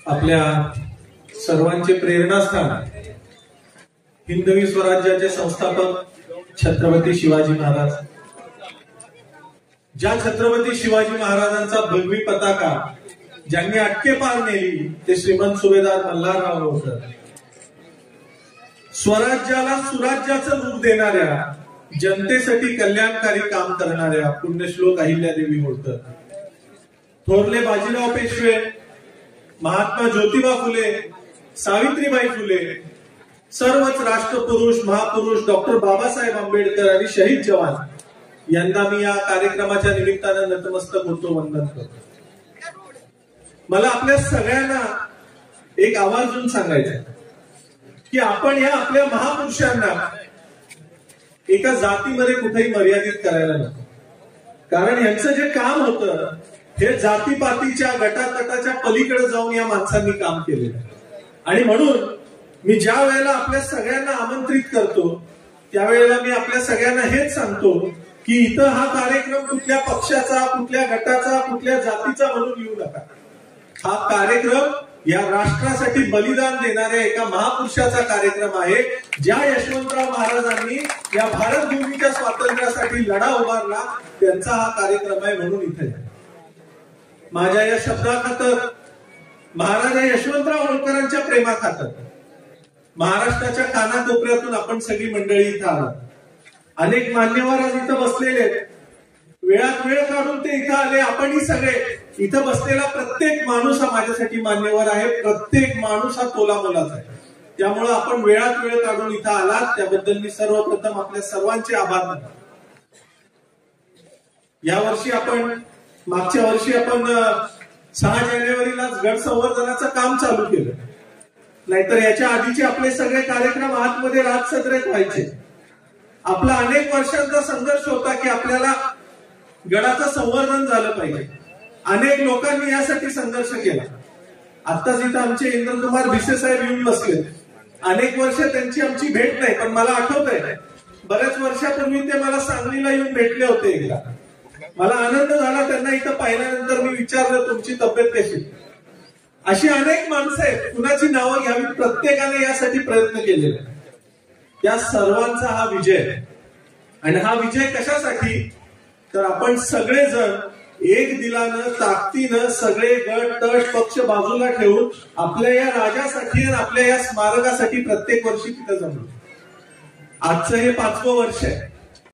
आपल्या सर्वांचे प्रेरणास्थान हिंदवी स्वराज्याचे संस्थापक छत्रपती शिवाजी महाराज। ज्या छत्रपती शिवाजी महाराजांचा भगवी पताका ज्यांनी अटके पार नेली ते श्रीमंत सुभेदार मल्हारराव होळकर। स्वराज्याला सुराज्याचं रूप देणाऱ्या, जनतेसाठी कल्याणकारी काम करणाऱ्या पुण्यश्लोक अहिल्यादेवी होळकर। थोरले बाजीराव पेशवे, महात्मा ज्योतिबा फुले, सावित्रीबाई फुले, सर्वच राष्ट्रपुरुष महापुरुष डॉक्टर बाबासाहेब आंबेडकर आणि शहीद जवान यांना मी या कार्यक्रमाच्या निमित्तानं नतमस्तक होतो, वंदन करतो। मला आपल्या सगळ्यांना एक आवर्जून सांगायचं की आपण या आपल्या महापुरुषांना एका जातीमध्ये कुठेही मर्यादित करायला नको, कारण यांचं जे काम होतं हे जातीपातीच्या गटातटाच्या पलीकडे जाऊन या माणसांनी काम केलेलं आहे। आणि म्हणून मी ज्या वेळेला आपल्या सगळ्यांना आमंत्रित करतो त्यावेळेला मी आपल्या सगळ्यांना हेच सांगतो की इथं हा कार्यक्रम कुठल्या पक्षाचा, कुठल्या गटाचा, कुठल्या जातीचा म्हणून येऊ नका। हा कार्यक्रम या राष्ट्रासाठी बलिदान देणाऱ्या एका महापुरुषाचा कार्यक्रम आहे, ज्या यशवंतराव महाराजांनी या भारत भूमीच्या स्वातंत्र्यासाठी लढा उभारला त्यांचा हा कार्यक्रम आहे। म्हणून इथे माझ्या या शब्दाखातर, महाराजा यशवंतराव होळकरांच्या प्रेमाखातर महाराष्ट्राच्या कानाकोपऱ्यातून आपण सगळी मंडळी इथं आलात। अनेक मान्यवर आज इथं बसलेले, वेळात वेळ काढून ते इथं आले। आपणही सगळे इथं बसलेला प्रत्येक माणूस हा माझ्यासाठी मान्यवर आहे, प्रत्येक माणूस हा तोलामोलाचा आहे। त्यामुळे आपण वेळात वेळ काढून इथं आलात त्याबद्दल मी सर्वप्रथम आपल्या सर्वांचे आभार मानतो। यावर्षी आपण, मागच्या वर्षी आपण 6 जानेवारीलाच गड संवर्धनाचं काम चालू केलं, नाहीतर याच्या आधीचे आपले सगळे कार्यक्रम आतमध्ये राजसत्रेत व्हायचे। आपला अनेक वर्षांचा संघर्ष होता की आपल्याला गडाचं संवर्धन झालं पाहिजे। अनेक लोकांनी यासाठी संघर्ष केला। आताच इथं आमचे इंद्रकुमार भिसे साहेब येऊन बसले, अनेक वर्ष त्यांची आमची भेट नाही, पण मला आठवतंय बऱ्याच वर्षापूर्वी ते मला सांगलीला येऊन भेटले होते एकदा। मला आनंद झाला त्यांना इथं पाहिल्यानंतर। मी विचारलं तुमची तब्येत कशी। अशी अनेक माणसं आहेत, कुणाची नावं घ्यावी, प्रत्येकाने यासाठी प्रयत्न केलेले। त्या सर्वांचा हा विजय, आणि हा विजय कशासाठी तर आपण सगळेजण एक दिलानं, ताकदीनं सगळे गट तट पक्ष बाजूला ठेवून आपल्या या राजासाठी आणि आपल्या या स्मारकासाठी प्रत्येक वर्षी तिथं जमलो। आजचं हे 5वं वर्ष आहे।